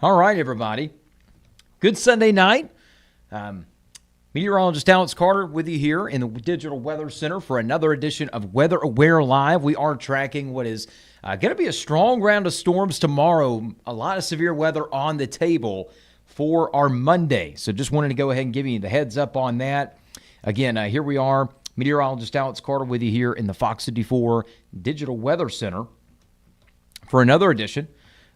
All right, everybody. Good Sunday night. Meteorologist Alex Carter with you here in the Digital Weather Center for another edition of Weather Aware Live. We are tracking what is going to be a strong round of storms tomorrow. A lot of severe weather on the table for our Monday. So just wanted to go ahead and give you the heads up on that. Again, here we are. Meteorologist Alex Carter with you here in the Fox 54 Digital Weather Center for another edition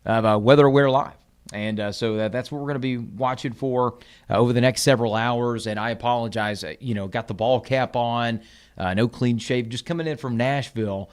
of Weather Aware Live. And so that's what we're going to be watching for over the next several hours. And I apologize, got the ball cap on, no clean shave, just coming in from Nashville,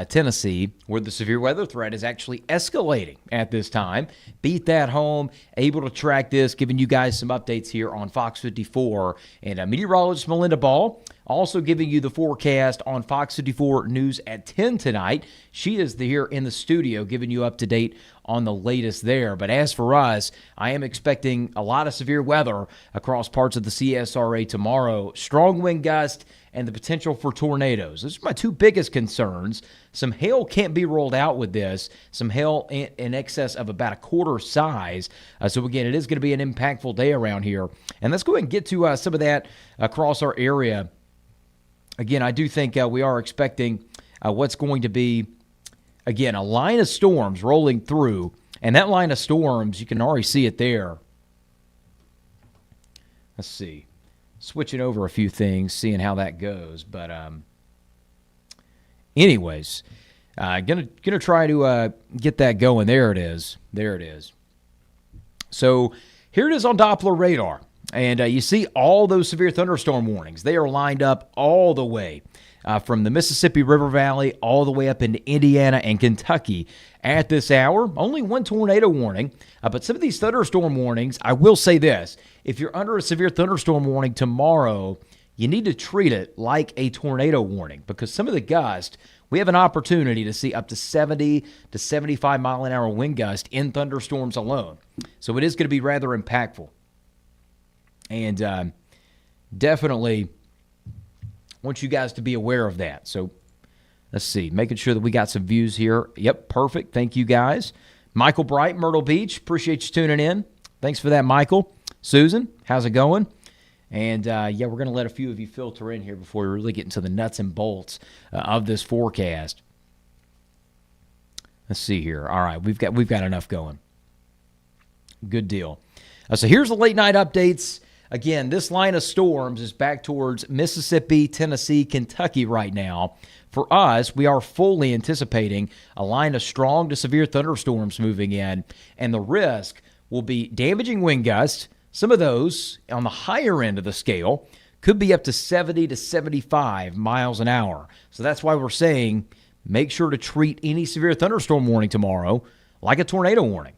Tennessee, where the severe weather threat is actually escalating at this time. Beat that home, able to track this, giving you guys some updates here on Fox 54. And meteorologist Melinda Ball also giving you the forecast on Fox 54 News at 10 tonight. She is here in the studio giving you up to date on the latest there. But as for us, I am expecting a lot of severe weather across parts of the CSRA tomorrow. Strong wind gust and the potential for tornadoes. Those are my two biggest concerns. Some hail can't be rolled out with this. Some hail in excess of about a quarter size. So again, it is going to be an impactful day around here. And let's go ahead and get to some of that across our area. Again, I do think we are expecting what's going to be, again, a line of storms rolling through. And that line of storms, you can already see it there. Let's see. Switching over a few things, seeing how that goes. But anyways, gonna try to get that going. There it is. There it is. So here it is on Doppler radar. And you see all those severe thunderstorm warnings. They are lined up all the way from the Mississippi River Valley all the way up into Indiana and Kentucky at this hour. Only one tornado warning. But some of these thunderstorm warnings, I will say this. If you're under a severe thunderstorm warning tomorrow, you need to treat it like a tornado warning because some of the gust, we have an opportunity to see up to 70 to 75 mile an hour wind gust in thunderstorms alone. So it is going to be rather impactful. And definitely want you guys to be aware of that. So let's see, making sure that we got some views here. Yep, perfect. Thank you, guys. Michael Bright, Myrtle Beach. Appreciate you tuning in. Thanks for that, Michael. Susan, how's it going? And, we're going to let a few of you filter in here before we really get into the nuts and bolts of this forecast. Let's see here. All right, we've got enough going. Good deal. So here's the late night updates. Again, this line of storms is back towards Mississippi, Tennessee, Kentucky right now. For us, we are fully anticipating a line of strong to severe thunderstorms moving in, and the risk will be damaging wind gusts. Some of those on the higher end of the scale could be up to 70 to 75 miles an hour. So that's why we're saying make sure to treat any severe thunderstorm warning tomorrow like a tornado warning.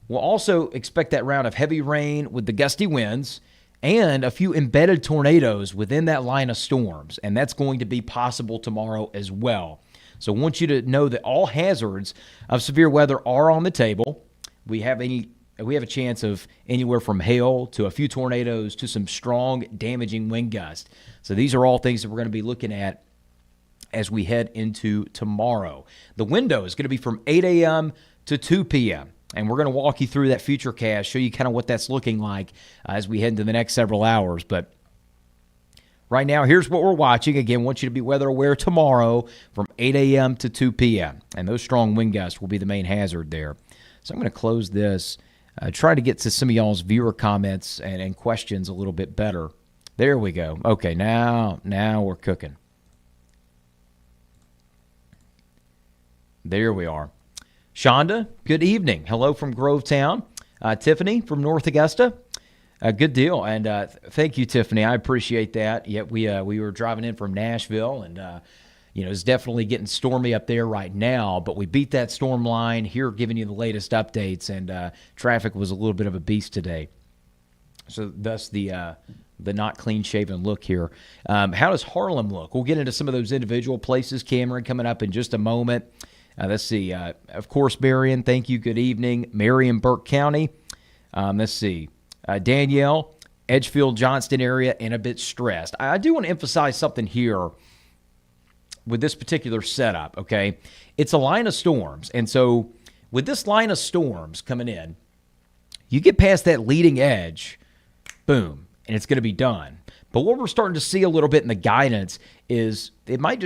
We'll also expect that round of heavy rain with the gusty winds and a few embedded tornadoes within that line of storms, and that's going to be possible tomorrow as well. So I want you to know that all hazards of severe weather are on the table. We have a chance of anywhere from hail to a few tornadoes to some strong damaging wind gusts. So these are all things that we're going to be looking at as we head into tomorrow. The window is going to be from 8 a.m. to 2 p.m. And we're going to walk you through that future cast, show you kind of what that's looking like as we head into the next several hours. But right now, here's what we're watching. Again, want you to be weather aware tomorrow from 8 a.m. to 2 p.m. And those strong wind gusts will be the main hazard there. So I'm going to close this, try to get to some of y'all's viewer comments and questions a little bit better. There we go. Okay, now we're cooking. There we are. Shonda, good evening. Hello from Grovetown. Tiffany from North Augusta. Good deal. And thank you, Tiffany. I appreciate that. Yeah, we were driving in from Nashville, and it's definitely getting stormy up there right now. But we beat that storm line here, giving you the latest updates, and traffic was a little bit of a beast today. So thus the not clean-shaven look here. How does Harlem look? We'll get into some of those individual places, Cameron, coming up in just a moment. Let's see. Of course, Marion, thank you. Good evening. Marion, Burke County. Let's see. Danielle, Edgefield, Johnston area, and a bit stressed. I do want to emphasize something here with this particular setup, okay? It's a line of storms. And so with this line of storms coming in, You get past that leading edge, boom, and it's going to be done. But what we're starting to see a little bit in the guidance is it might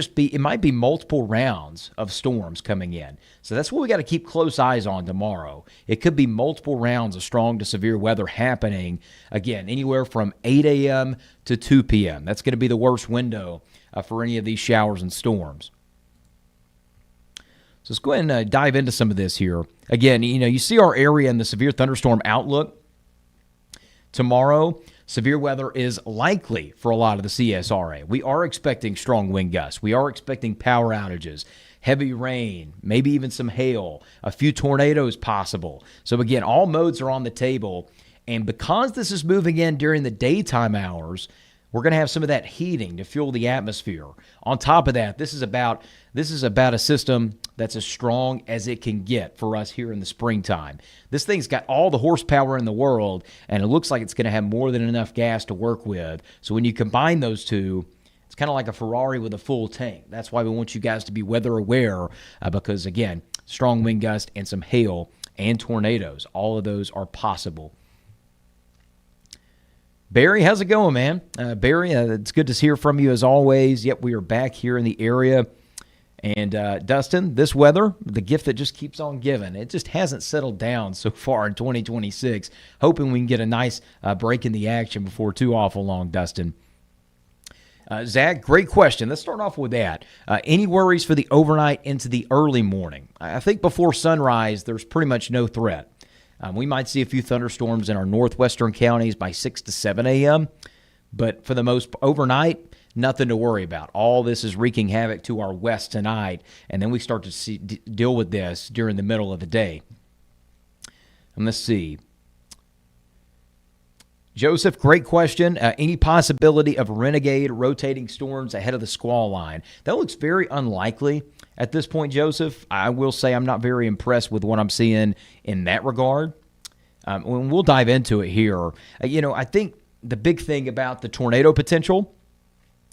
be multiple rounds of storms coming in. So that's what we got to keep close eyes on tomorrow. It could be multiple rounds of strong to severe weather happening, again, anywhere from 8 a.m. to 2 p.m. That's going to be the worst window for any of these showers and storms. So let's go ahead and dive into some of this here. Again, you see our area in the severe thunderstorm outlook. Tomorrow, severe weather is likely for a lot of the CSRA. We are expecting strong wind gusts. We are expecting power outages, heavy rain, maybe even some hail, a few tornadoes possible. So again, all modes are on the table. And because this is moving in during the daytime hours, we're going to have some of that heating to fuel the atmosphere. On top of that, this is about a system that's as strong as it can get for us here in the springtime. This thing's got all the horsepower in the world, and it looks like it's going to have more than enough gas to work with. So when you combine those two, it's kind of like a Ferrari with a full tank. That's why we want you guys to be weather aware because, again, strong wind gusts and some hail and tornadoes. All of those are possible. Barry, how's it going, man? Barry, it's good to hear from you as always. Yep, we are back here in the area. And Dustin, this weather, the gift that just keeps on giving. It just hasn't settled down so far in 2026. Hoping we can get a nice break in the action before too awful long, Dustin. Zach, great question. Let's start off with that. Any worries for the overnight into the early morning? I think before sunrise, there's pretty much no threat. We might see a few thunderstorms in our northwestern counties by 6 to 7 a.m., but for the most overnight, nothing to worry about. All this is wreaking havoc to our west tonight, and then we start to deal with this during the middle of the day. And let's see. Joseph, great question. Any possibility of renegade rotating storms ahead of the squall line? That looks very unlikely at this point, Joseph. I will say I'm not very impressed with what I'm seeing in that regard. We'll dive into it here. I think the big thing about the tornado potential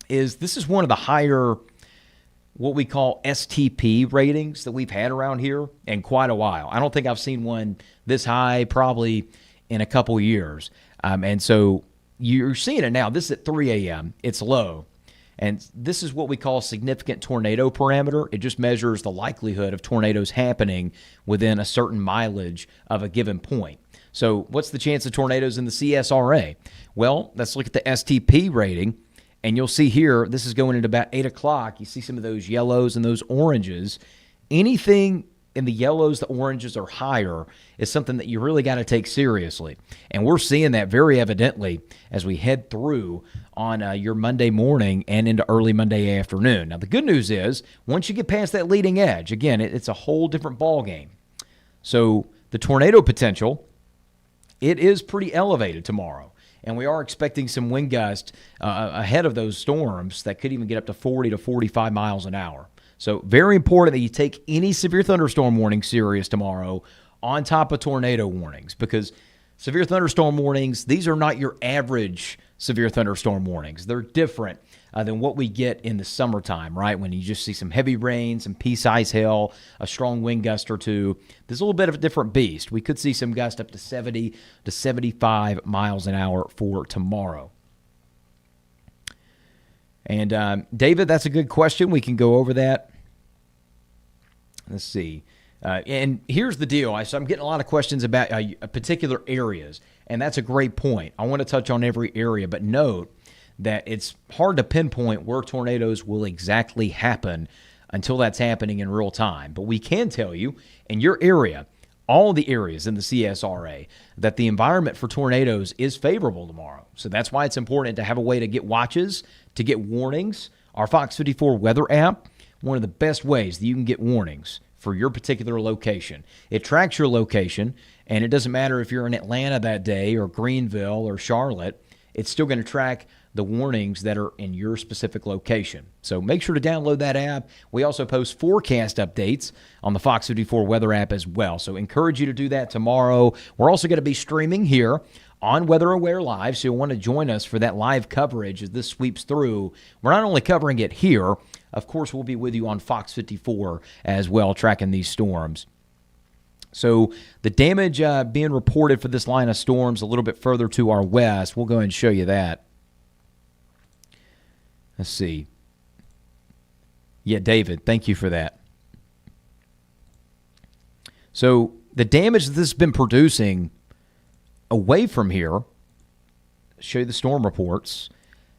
is this is one of the higher, what we call STP ratings that we've had around here in quite a while. I don't think I've seen one this high probably in a couple years. And so you're seeing it now. This is at 3 a.m. It's low. And this is what we call significant tornado parameter. It just measures the likelihood of tornadoes happening within a certain mileage of a given point. So what's the chance of tornadoes in the CSRA? Well, let's look at the STP rating. And you'll see here, this is going at about 8 o'clock. You see some of those yellows and those oranges. Anything in the yellows, the oranges, or higher is something that you really got to take seriously. And we're seeing that very evidently as we head through on your Monday morning and into early Monday afternoon. Now, the good news is once you get past that leading edge, again, it's a whole different ballgame. So the tornado potential, it is pretty elevated tomorrow. And we are expecting some wind gusts ahead of those storms that could even get up to 40 to 45 miles an hour. So very important that you take any severe thunderstorm warning serious tomorrow on top of tornado warnings, because severe thunderstorm warnings, these are not your average severe thunderstorm warnings. They're different than what we get in the summertime, right? When you just see some heavy rain, some pea-sized hail, a strong wind gust or two. There's a little bit of a different beast. We could see some gusts up to 70 to 75 miles an hour for tomorrow. And David, that's a good question. We can go over that. Let's see. And here's the deal. So I'm getting a lot of questions about particular areas, and that's a great point. I want to touch on every area, but note that it's hard to pinpoint where tornadoes will exactly happen until that's happening in real time. But we can tell you in your area, all the areas in the CSRA, that the environment for tornadoes is favorable tomorrow. So that's why it's important to have a way to get watches, to get warnings. Our Fox 54 weather app, one of the best ways that you can get warnings for your particular location. It tracks your location, and it doesn't matter if you're in Atlanta that day or Greenville or Charlotte. It's still going to track the warnings that are in your specific location. So make sure to download that app. We also post forecast updates on the Fox 54 weather app as well. So encourage you to do that tomorrow. We're also going to be streaming here on Weather Aware Live, so you'll want to join us for that live coverage as this sweeps through. We're not only covering it here, of course, we'll be with you on Fox 54 as well, tracking these storms. So the damage being reported for this line of storms a little bit further to our west, we'll go ahead and show you that. Let's see. Yeah, David, thank you for that. So the damage that this has been producing away from here, show you the storm reports.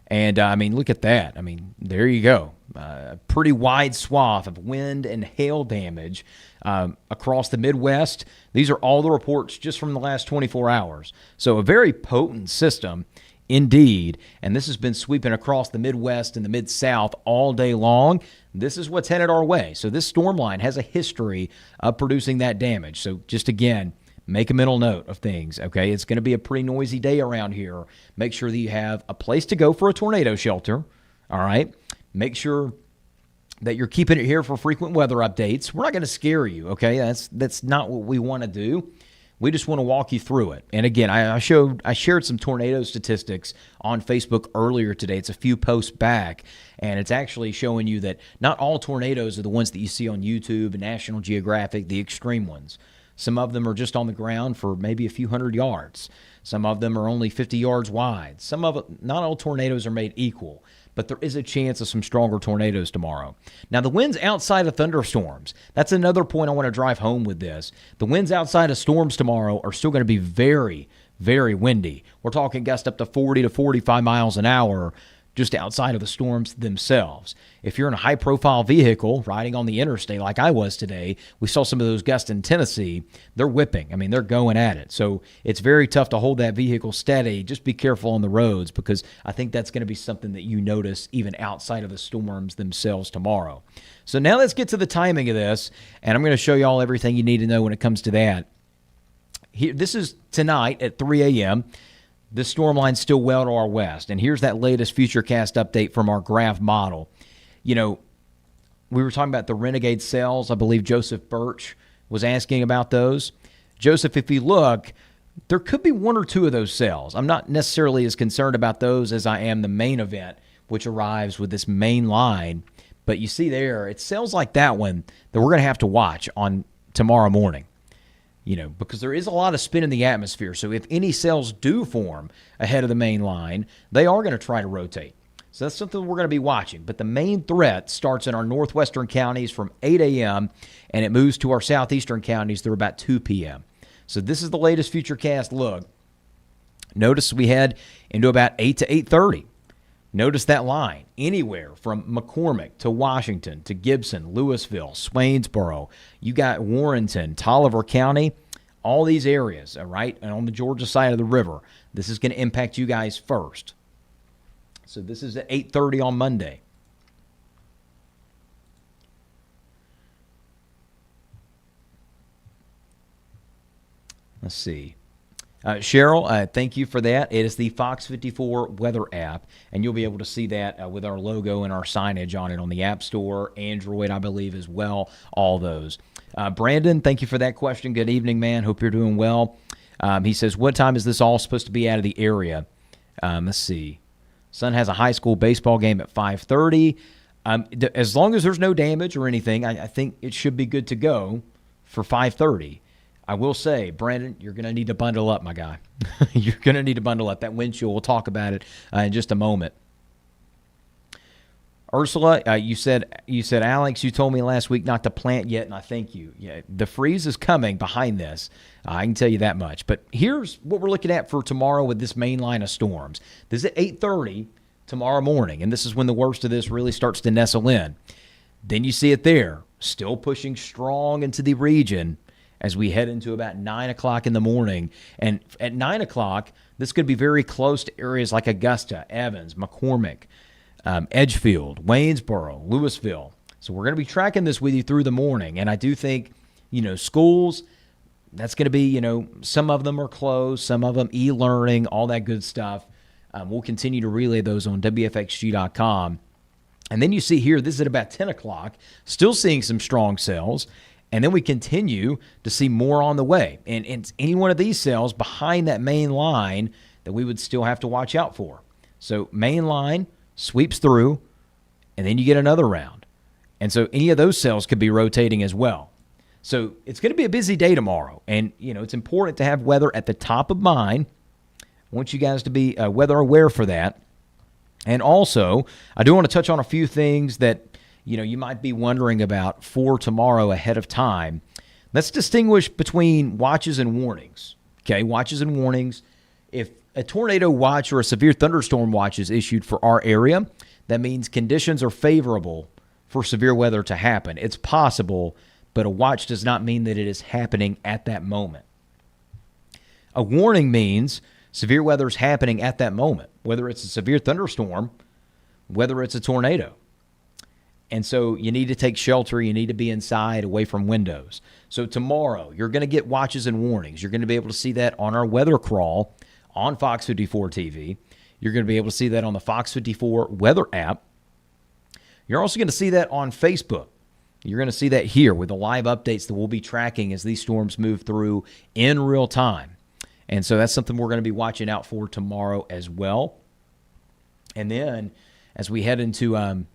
And, look at that. There you go. A pretty wide swath of wind and hail damage across the Midwest. These are all the reports just from the last 24 hours. So a very potent system indeed. And this has been sweeping across the Midwest and the Mid-South all day long. This is what's headed our way. So this storm line has a history of producing that damage. So just again, make a mental note of things, okay? It's going to be a pretty noisy day around here. Make sure that you have a place to go for a tornado shelter, all right? Make sure that you're keeping it here for frequent weather updates. We're not going to scare you, okay? That's not what we want to do. We just want to walk you through it. And again, I shared some tornado statistics on Facebook earlier today. It's a few posts back, and it's actually showing you that not all tornadoes are the ones that you see on YouTube and National Geographic, the extreme ones. Some of them are just on the ground for maybe a few hundred yards. Some of them are only 50 yards wide. Not all tornadoes are made equal, but there is a chance of some stronger tornadoes tomorrow. Now, the winds outside of thunderstorms, that's another point I want to drive home with this. The winds outside of storms tomorrow are still going to be very, very windy. We're talking gusts up to 40 to 45 miles an hour just outside of the storms themselves. If you're in a high-profile vehicle riding on the interstate like I was today, we saw some of those gusts in Tennessee. They're whipping. They're going at it. So it's very tough to hold that vehicle steady. Just be careful on the roads, because I think that's going to be something that you notice even outside of the storms themselves tomorrow. So now let's get to the timing of this, and I'm going to show you all everything you need to know when it comes to that. This is tonight at 3 a.m., the storm line's still well to our west. And here's that latest Futurecast update from our graph model. We were talking about the Renegade cells. I believe Joseph Birch was asking about those. Joseph, if you look, there could be one or two of those cells. I'm not necessarily as concerned about those as I am the main event, which arrives with this main line. But you see there, it's cells like that one that we're going to have to watch on tomorrow morning. Because there is a lot of spin in the atmosphere. So if any cells do form ahead of the main line, they are going to try to rotate. So that's something we're going to be watching. But the main threat starts in our northwestern counties from 8 a.m., and it moves to our southeastern counties through about 2 p.m. So this is the latest Futurecast look. Notice we head into about 8 to 8:30. Notice that line anywhere from McCormick to Washington to Gibson, Louisville, Swainsboro. You got Warrenton, Tolliver County, all these areas, all right? And on the Georgia side of the river, this is going to impact you guys first. So this is at 8:30 on Monday. Let's see. Cheryl, thank you for that. It is the Fox 54 weather app, and you'll be able to see that with our logo and our signage on it on the App Store, Android, I believe, as well, all those. Brandon, thank you for that question. Good evening, man. Hope you're doing well. He says, what time is this all supposed to be out of the area? Let's see. Son has a high school baseball game at 5:30. As long as there's no damage or anything, I think it should be good to go for 5:30. I will say, Brandon, you're going to need to bundle up, my guy. You're going to need to bundle up. That wind chill, we'll talk about it in just a moment. Ursula, you said, Alex, you told me last week not to plant yet, and I thank you. Yeah, the freeze is coming behind this. I can tell you that much. But here's what we're looking at for tomorrow with this main line of storms. This is at 8:30 tomorrow morning, and this is when the worst of this really starts to nestle in. Then you see it there, still pushing strong into the region as we head into about 9 o'clock in the morning. And at 9 o'clock, this could be very close to areas like Augusta, Evans, McCormick, Edgefield, Waynesboro, Louisville. So we're going to be tracking this with you through the morning. And I do think, schools, that's going to be, some of them are closed, some of them e-learning, all that good stuff. We'll continue to relay those on WFXG.com. And then you see here, this is at about 10 o'clock, still seeing some strong cells. And then we continue to see more on the way. And it's any one of these cells behind that main line that we would still have to watch out for. So main line sweeps through, and then you get another round. And so any of those cells could be rotating as well. So it's going to be a busy day tomorrow. And, it's important to have weather at the top of mind. I want you guys to be weather aware for that. And also, I do want to touch on a few things that, you might be wondering about for tomorrow ahead of time. Let's distinguish between watches and warnings. Okay, watches and warnings. If a tornado watch or a severe thunderstorm watch is issued for our area, that means conditions are favorable for severe weather to happen. It's possible, but a watch does not mean that it is happening at that moment. A warning means severe weather is happening at that moment, whether it's a severe thunderstorm, whether it's a tornado. And so you need to take shelter. You need to be inside, away from windows. So tomorrow, you're going to get watches and warnings. You're going to be able to see that on our weather crawl on Fox 54 TV. You're going to be able to see that on the Fox 54 weather app. You're also going to see that on Facebook. You're going to see that here with the live updates that we'll be tracking as these storms move through in real time. And so that's something we're going to be watching out for tomorrow as well. And then as we head into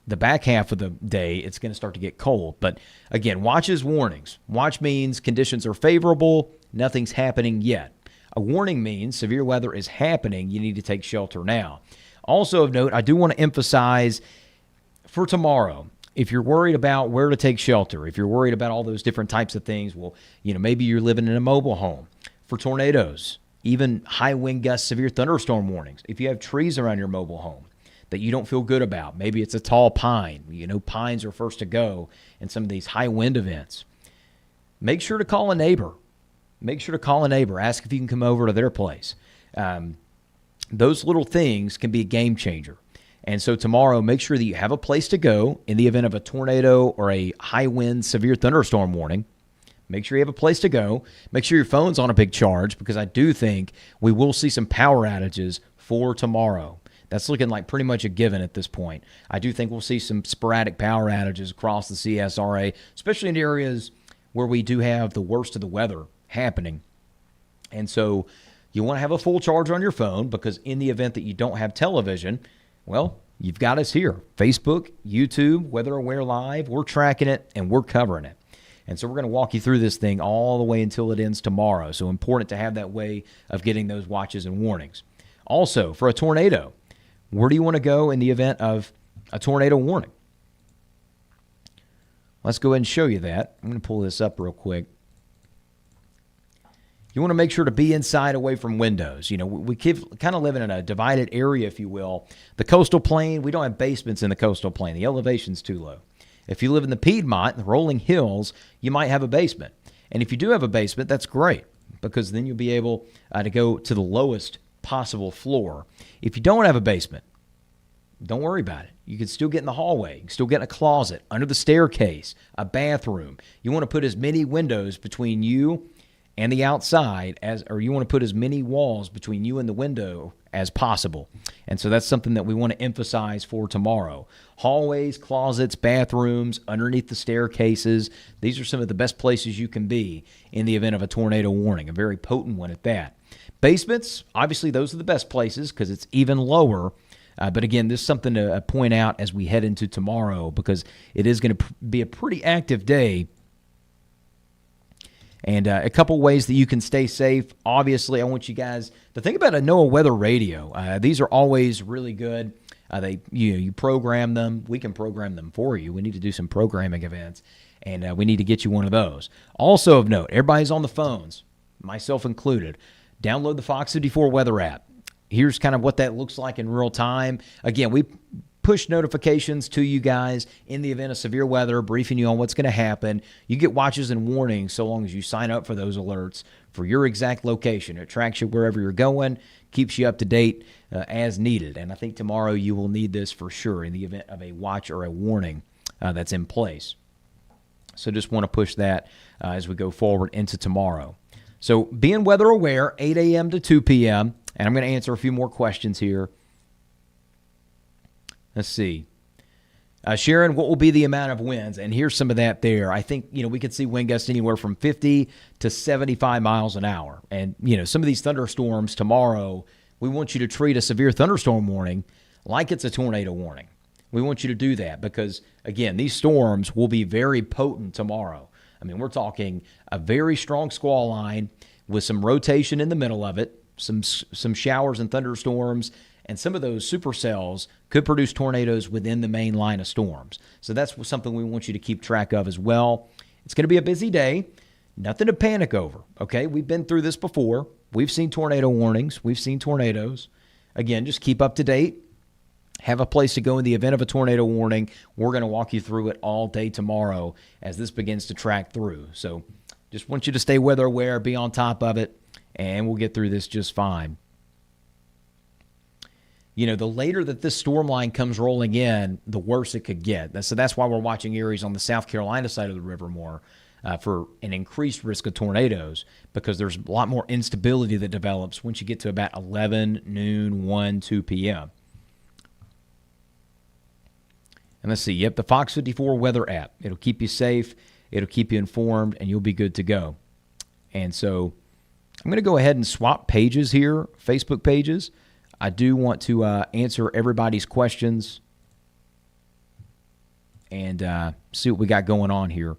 the back half of the day, it's going to start to get cold. But again, watches, warnings. Watch means conditions are favorable. Nothing's happening yet. A warning means severe weather is happening. You need to take shelter now. Also of note, I do want to emphasize for tomorrow, if you're worried about where to take shelter, if you're worried about all those different types of things, well, maybe you're living in a mobile home. For tornadoes, even high wind gusts, severe thunderstorm warnings. If you have trees around your mobile home that you don't feel good about, maybe it's a tall pine. Pines are first to go in some of these high wind events. Make sure to call a neighbor. Ask if you can come over to their place. Those little things can be a game changer. And so tomorrow, make sure that you have a place to go in the event of a tornado or a high wind, severe thunderstorm warning. Make sure you have a place to go. Make sure your phone's on a big charge, because I do think we will see some power outages for tomorrow. That's looking like pretty much a given at this point. I do think we'll see some sporadic power outages across the CSRA, especially in areas where we do have the worst of the weather happening. And so you want to have a full charge on your phone, because in the event that you don't have television, well, you've got us here. Facebook, YouTube, Weather Aware Live, we're tracking it and we're covering it. And so we're going to walk you through this thing all the way until it ends tomorrow. So important to have that way of getting those watches and warnings. Also, for a tornado, where do you want to go in the event of a tornado warning? Let's go ahead and show you that. I'm going to pull this up real quick. You want to make sure to be inside, away from windows. We kind of live in a divided area, if you will. The coastal plain, we don't have basements in the coastal plain. The elevation's too low. If you live in the Piedmont, the rolling hills, you might have a basement. And if you do have a basement, that's great, because then you'll be able to go to the lowest possible floor. If you don't have a basement, don't worry about it. You can still get in the hallway. You can still get in a closet, under the staircase, a bathroom. You want to put as many windows between you and the outside or you want to put as many walls between you and the window as possible. And so that's something that we want to emphasize for tomorrow. Hallways, closets, bathrooms, underneath the staircases. These are some of the best places you can be in the event of a tornado warning, a very potent one at that. Basements, obviously those are the best places because it's even lower. But again, this is something to point out as we head into tomorrow, because it is going to be a pretty active day. And a couple ways that you can stay safe. Obviously, I want you guys to think about a NOAA weather radio. These are always really good. You program them. We can program them for you. We need to do some programming events, and we need to get you one of those. Also of note, everybody's on the phones, myself included. Download the Fox 54 weather app. Here's kind of what that looks like in real time. Again, we push notifications to you guys in the event of severe weather, briefing you on what's going to happen. You get watches and warnings so long as you sign up for those alerts for your exact location. It tracks you wherever you're going, keeps you up to date as needed. And I think tomorrow you will need this for sure in the event of a watch or a warning that's in place. So just want to push that as we go forward into tomorrow. So being weather aware, 8 a.m. to 2 p.m., and I'm going to answer a few more questions here. Let's see. Sharon, what will be the amount of winds? And here's some of that there. I think, we could see wind gusts anywhere from 50 to 75 miles an hour. And, some of these thunderstorms tomorrow, we want you to treat a severe thunderstorm warning like it's a tornado warning. We want you to do that because, again, these storms will be very potent tomorrow. I mean, we're talking a very strong squall line with some rotation in the middle of it, some showers and thunderstorms, and some of those supercells could produce tornadoes within the main line of storms. So that's something we want you to keep track of as well. It's going to be a busy day. Nothing to panic over, okay? We've been through this before. We've seen tornado warnings. We've seen tornadoes. Again, just keep up to date. Have a place to go in the event of a tornado warning. We're going to walk you through it all day tomorrow as this begins to track through. So just want you to stay weather aware, be on top of it, and we'll get through this just fine. You know, the later that this storm line comes rolling in, the worse it could get. So that's why we're watching areas on the South Carolina side of the river more for an increased risk of tornadoes, because there's a lot more instability that develops once you get to about 11, noon, 1, 2 p.m. And let's see. Yep, the Fox 54 weather app. It'll keep you safe. It'll keep you informed, and you'll be good to go. And so I'm going to go ahead and swap pages here, Facebook pages. I do want to answer everybody's questions and see what we got going on here.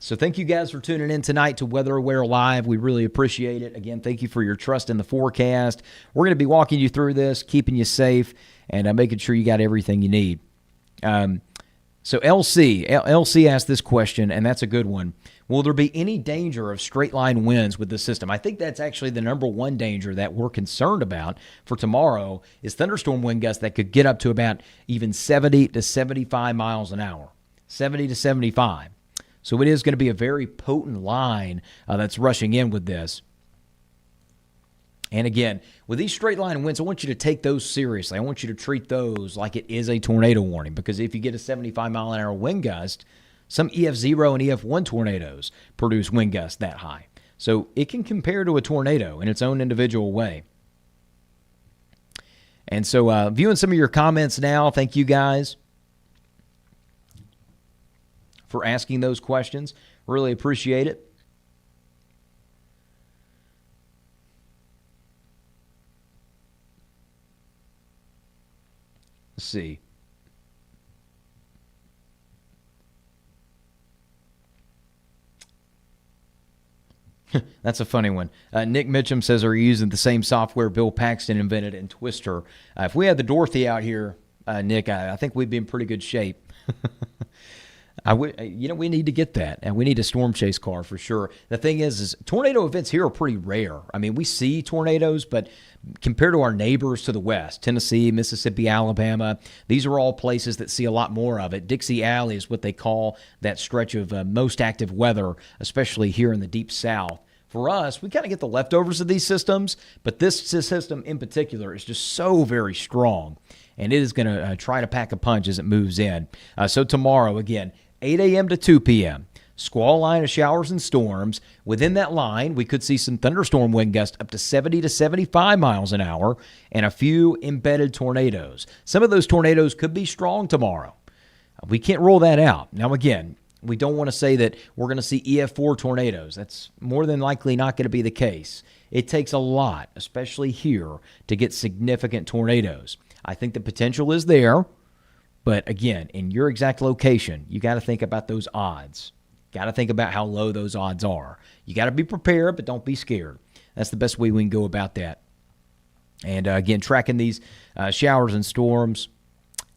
So thank you guys for tuning in tonight to Weather Aware Live. We really appreciate it. Again, thank you for your trust in the forecast. We're going to be walking you through this, keeping you safe, and making sure you got everything you need. So LC asked this question, and that's a good one. Will there be any danger of straight-line winds with the system? I think that's actually the number one danger that we're concerned about for tomorrow is thunderstorm wind gusts that could get up to about even 70 to 75 miles an hour. 70 to 75. So it is going to be a very potent line that's rushing in with this. And again, with these straight line winds, I want you to take those seriously. I want you to treat those like it is a tornado warning, because if you get a 75 mile an hour wind gust, some EF0 and EF1 tornadoes produce wind gusts that high. So it can compare to a tornado in its own individual way. And so viewing some of your comments now, thank you guys for asking those questions. Really appreciate it. Let's see. That's a funny one. Nick Mitchum says, are you using the same software Bill Paxton invented in Twister? If we had the Dorothy out here, Nick, I think we'd be in pretty good shape. We need to get that, and we need a storm chase car for sure. The thing is tornado events here are pretty rare. I mean, we see tornadoes, but compared to our neighbors to the west, Tennessee, Mississippi, Alabama, these are all places that see a lot more of it. Dixie Alley is what they call that stretch of most active weather, especially here in the deep south. For us, we kind of get the leftovers of these systems, but this system in particular is just so very strong, and it is going to try to pack a punch as it moves in. So tomorrow, again, 8 a.m. to 2 p.m., squall line of showers and storms. Within that line, we could see some thunderstorm wind gusts up to 70 to 75 miles an hour and a few embedded tornadoes. Some of those tornadoes could be strong tomorrow. We can't rule that out. Now, again, we don't want to say that we're going to see EF4 tornadoes. That's more than likely not going to be the case. It takes a lot, especially here, to get significant tornadoes. I think the potential is there. But again, in your exact location, you got to think about those odds. Got to think about how low those odds are. You got to be prepared, but don't be scared. That's the best way we can go about that. And again, tracking these showers and storms.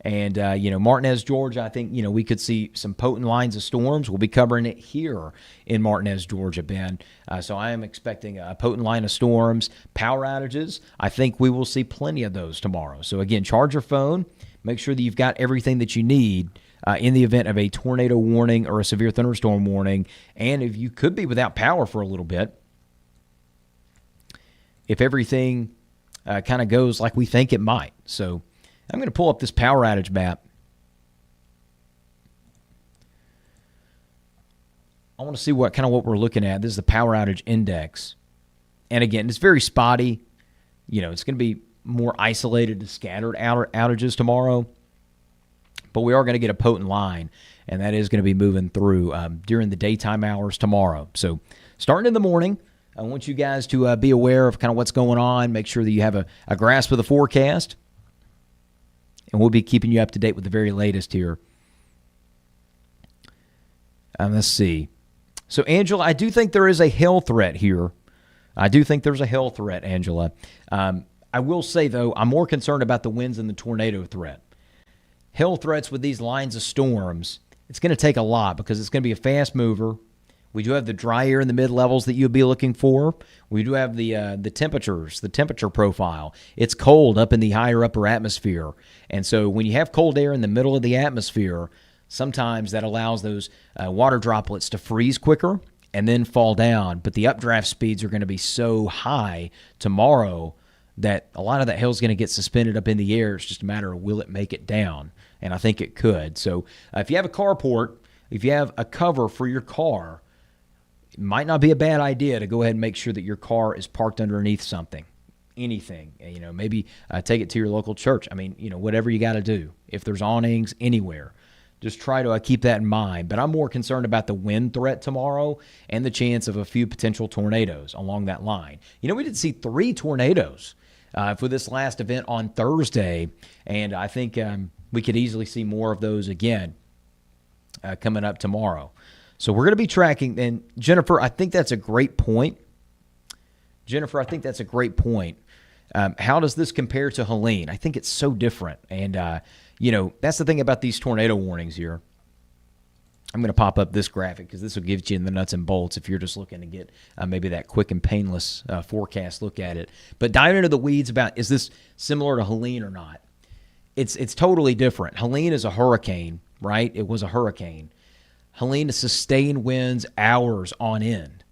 And, Martinez, Georgia, I think, we could see some potent lines of storms. We'll be covering it here in Martinez, Georgia, Ben. So I am expecting a potent line of storms. Power outages, I think we will see plenty of those tomorrow. So, again, charge your phone. Make sure that you've got everything that you need in the event of a tornado warning or a severe thunderstorm warning. And if you could be without power for a little bit, if everything kind of goes like we think it might. So I'm going to pull up this power outage map. I want to see what we're looking at. This is the power outage index. And again, it's very spotty. It's going to be more isolated to scattered outages tomorrow. But we are going to get a potent line, and that is going to be moving through during the daytime hours tomorrow. So starting in the morning, I want you guys to be aware of kind of what's going on. Make sure that you have a grasp of the forecast. And we'll be keeping you up to date with the very latest here. Let's see. So, Angela, I do think there is a hail threat here. I do think there's a hail threat, Angela. I will say, though, I'm more concerned about the winds and the tornado threat. Hail threats with these lines of storms, it's going to take a lot because it's going to be a fast mover. We do have the dry air in the mid-levels that you'll be looking for. We do have the temperatures, the temperature profile. It's cold up in the higher upper atmosphere. And so when you have cold air in the middle of the atmosphere, sometimes that allows those water droplets to freeze quicker and then fall down. But the updraft speeds are going to be so high tomorrow that a lot of that hail is going to get suspended up in the air. It's just a matter of will it make it down, and I think it could. So if you have a carport, if you have a cover for your car, it might not be a bad idea to go ahead and make sure that your car is parked underneath something, anything. Maybe take it to your local church. I mean, whatever you got to do. If there's awnings anywhere, just try to keep that in mind. But I'm more concerned about the wind threat tomorrow and the chance of a few potential tornadoes along that line. We did see 3 tornadoes for this last event on Thursday, and I think we could easily see more of those again coming up tomorrow. So we're going to be tracking. And Jennifer, I think that's a great point. How does this compare to Helene? I think it's so different. And, that's the thing about these tornado warnings here. I'm going to pop up this graphic because this will give you the nuts and bolts if you're just looking to get maybe that quick and painless forecast look at it. But diving into the weeds about, is this similar to Helene or not? It's totally different. Helene is a hurricane, right? It was a hurricane. Helene is sustained winds hours on end,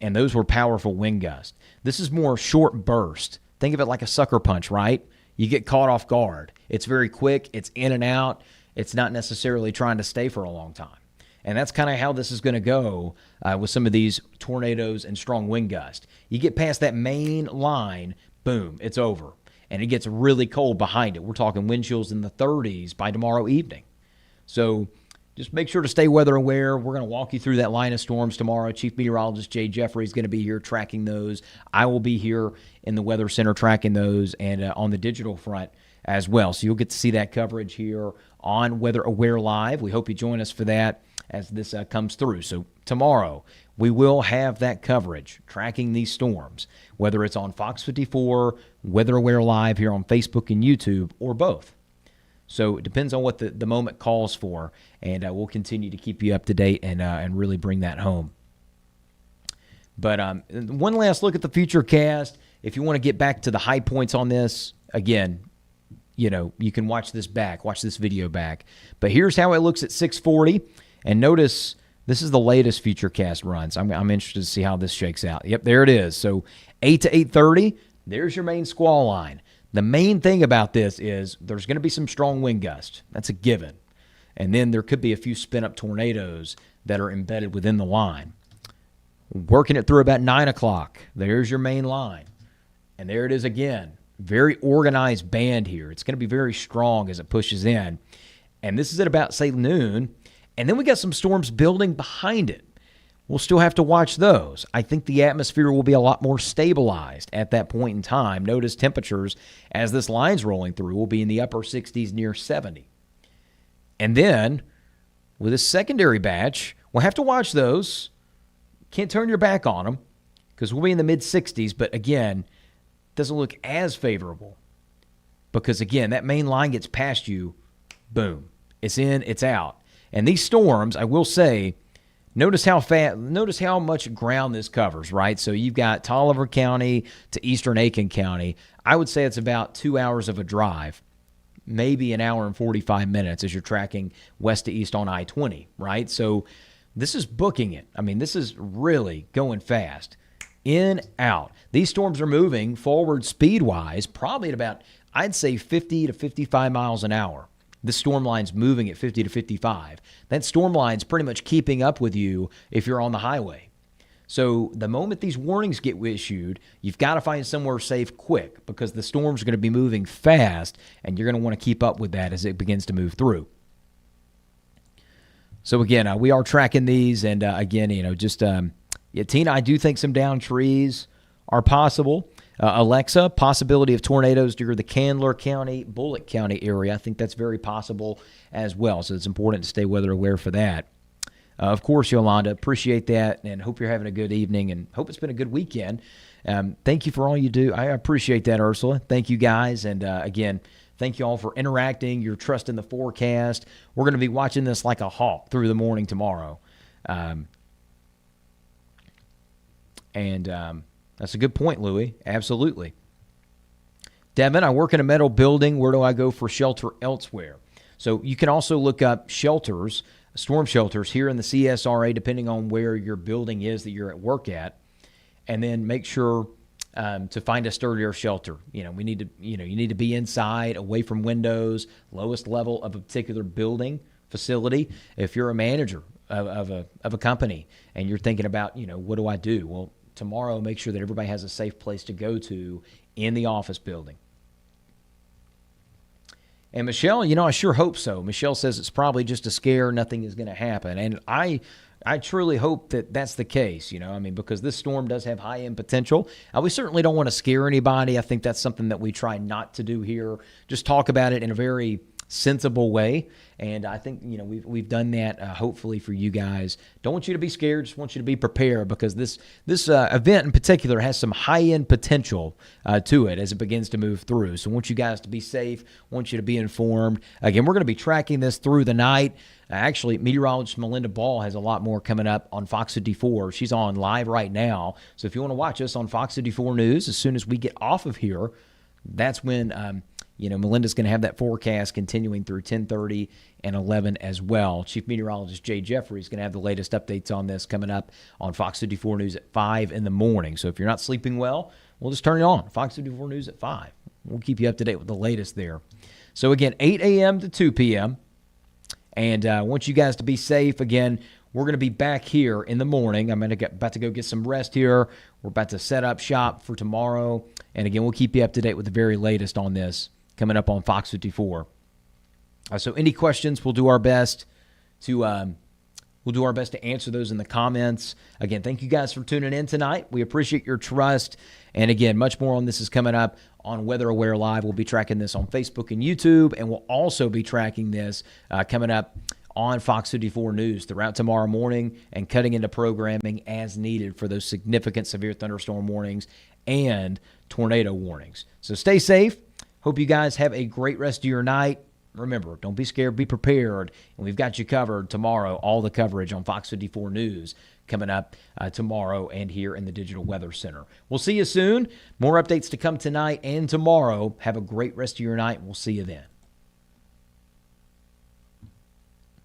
and those were powerful wind gusts. This is more short burst. Think of it like a sucker punch, right? You get caught off guard. It's very quick. It's in and out. It's not necessarily trying to stay for a long time. And that's kind of how this is going to go with some of these tornadoes and strong wind gusts. You get past that main line, boom, it's over. And it gets really cold behind it. We're talking wind chills in the 30s by tomorrow evening. So just make sure to stay weather aware. We're going to walk you through that line of storms tomorrow. Chief Meteorologist Jay Jeffrey is going to be here tracking those. I will be here in the Weather Center tracking those and on the digital front as well. So you'll get to see that coverage here on Weather Aware Live. We hope you join us for that as this comes through. So tomorrow we will have that coverage tracking these storms, whether it's on Fox 54, Weather Aware Live here on Facebook and YouTube, or both. So it depends on what the moment calls for, and we'll continue to keep you up to date and really bring that home. But one last look at the future cast. If you want to get back to the high points on this, again, you can watch this video back. But here's how it looks at 6:40, and notice this is the latest future cast runs. I'm interested to see how this shakes out. Yep, there it is. So 8 to 8:30, there's your main squall line. The main thing about this is there's going to be some strong wind gusts. That's a given. And then there could be a few spin-up tornadoes that are embedded within the line. Working it through about 9 o'clock, there's your main line. And there it is again. Very organized band here. It's going to be very strong as it pushes in. And this is at about, say, noon. And then we got some storms building behind it. We'll still have to watch those. I think the atmosphere will be a lot more stabilized at that point in time. Notice temperatures, as this line's rolling through, will be in the upper 60s, near 70. And then, with a secondary batch, we'll have to watch those. Can't turn your back on them because we'll be in the mid-60s. But again, doesn't look as favorable because, again, that main line gets past you, boom. It's in, it's out. And these storms, I will say, notice how much ground this covers, right? So you've got Tolliver County to eastern Aiken County. I would say it's about 2 hours of a drive, maybe an hour and 45 minutes as you're tracking west to east on I-20, right? So this is booking it. I mean, this is really going fast. In, out. These storms are moving forward speed-wise probably at about, I'd say, 50 to 55 miles an hour. The storm line's moving at 50 to 55. That storm line's pretty much keeping up with you if you're on the highway. So the moment these warnings get issued, you've got to find somewhere safe quick because the storms are going to be moving fast, and you're going to want to keep up with that as it begins to move through. So again, we are tracking these, and again, Tina, I do think some down trees are possible. Alexa, possibility of tornadoes near the Candler County, Bullock County area. I think that's very possible as well. So it's important to stay weather aware for that. Of course, Yolanda, appreciate that, and hope you're having a good evening, and hope it's been a good weekend. Thank you for all you do. I appreciate that, Ursula. Thank you, guys, and again, thank you all for interacting, your trust in the forecast. We're going to be watching this like a hawk through the morning tomorrow. That's a good point, Louie. Absolutely. Devin, I work in a metal building. Where do I go for shelter elsewhere? So you can also look up shelters, storm shelters here in the CSRA, depending on where your building is that you're at work at, and then make sure to find a sturdier shelter. You need to be inside, away from windows, lowest level of a particular building facility. If you're a manager of a company and you're thinking about, what do I do? Well, tomorrow, make sure that everybody has a safe place to go to in the office building. And Michelle, I sure hope so. Michelle says it's probably just a scare. Nothing is going to happen. And I truly hope that that's the case, because this storm does have high end potential. We certainly don't want to scare anybody. I think that's something that we try not to do here. Just talk about it in a very sensible way. And I think, we've done that hopefully for you guys. Don't want you to be scared. Just want you to be prepared, because this event in particular has some high-end potential to it as it begins to move through. So I want you guys to be safe. Want you to be informed. Again, we're going to be tracking this through the night. Actually, meteorologist Melinda Ball has a lot more coming up on Fox 54. She's on live right now. So if you want to watch us on Fox 54 News, as soon as we get off of here, that's when Melinda's going to have that forecast continuing through 10:30 and 11 as well. Chief Meteorologist Jay Jeffrey is going to have the latest updates on this coming up on Fox 54 News at 5 in the morning. So if you're not sleeping well, we'll just turn it on. Fox 54 News at 5. We'll keep you up to date with the latest there. So again, 8 a.m. to 2 p.m. And I want you guys to be safe. Again, we're going to be back here in the morning. I'm about to go get some rest here. We're about to set up shop for tomorrow. And again, we'll keep you up to date with the very latest on this coming up on Fox 54. So any questions, we'll do our best to answer those in the comments. Again, thank you guys for tuning in tonight. We appreciate your trust. And again, much more on this is coming up on Weather Aware Live. We'll be tracking this on Facebook and YouTube, and we'll also be tracking this coming up on Fox 54 News throughout tomorrow morning and cutting into programming as needed for those significant severe thunderstorm warnings and tornado warnings. So stay safe. Hope you guys have a great rest of your night. Remember, don't be scared, be prepared. And we've got you covered tomorrow, all the coverage on Fox 54 News coming up tomorrow and here in the Digital Weather Center. We'll see you soon. More updates to come tonight and tomorrow. Have a great rest of your night. We'll see you then.